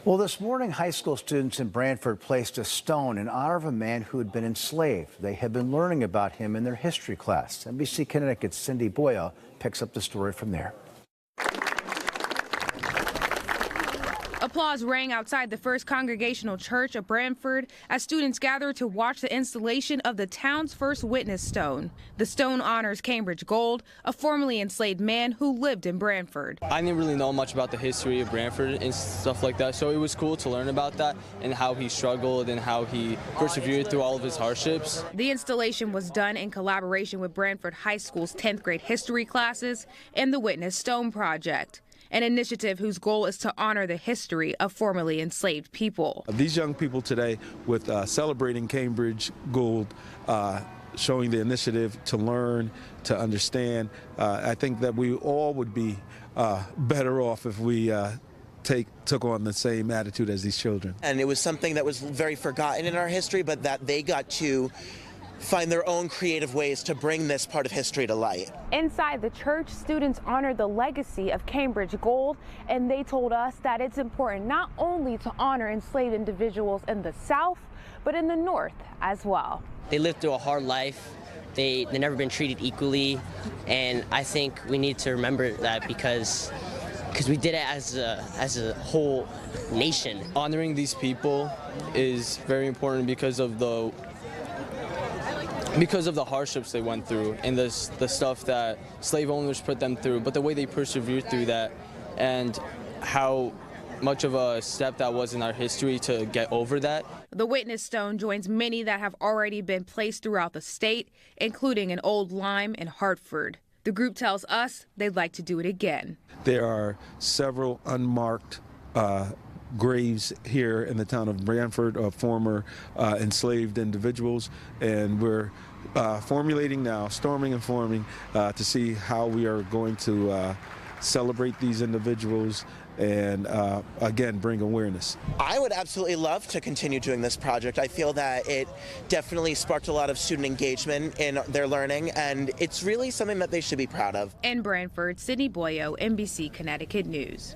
Well, this morning, high school students in Branford placed a stone in honor of a man who had been enslaved. They had been learning about him in their history class. NBC Connecticut's Cindy Boyle picks up the story from there. Applause rang outside the First Congregational Church of Branford as students gathered to watch the installation of the town's first witness stone. The stone honors Cambridge Gould, a formerly enslaved man who lived in Branford. I didn't really know much about the history of Branford and stuff like that, so it was cool to learn about that and how he struggled and how he persevered through all of his hardships. The installation was done in collaboration with Branford High School's 10th grade history classes and the Witness Stone Project, an initiative whose goal is to honor the history of formerly enslaved people. These young people today, with celebrating Cambridge Gould, showing the initiative to learn, to understand, I think that we all would be better off if we took on the same attitude as these children. And it was something that was very forgotten in our history, but that they got to find their own creative ways to bring this part of history to light. Inside the church, students honored the legacy of Cambridge Gould, and they told us that it's important not only to honor enslaved individuals in the South, but in the North as well. They lived through a hard life. They've never been treated equally, and I think we need to remember that because we did it as a whole nation. Honoring these people is very important because of the hardships they went through and the stuff that slave owners put them through, but the way they persevered through that and how much of a step that was in our history to get over that. The Witness Stone joins many that have already been placed throughout the state, including in Old Lyme and Hartford. The group tells us they'd like to do it again. There are several unmarked graves here in the town of Branford of former enslaved individuals, and we're formulating now, storming and forming to see how we are going to celebrate these individuals and again bring awareness. I would absolutely love to continue doing this project. I feel that it definitely sparked a lot of student engagement in their learning, and it's really something that they should be proud of. In Branford, Cindy Boyle, NBC Connecticut News.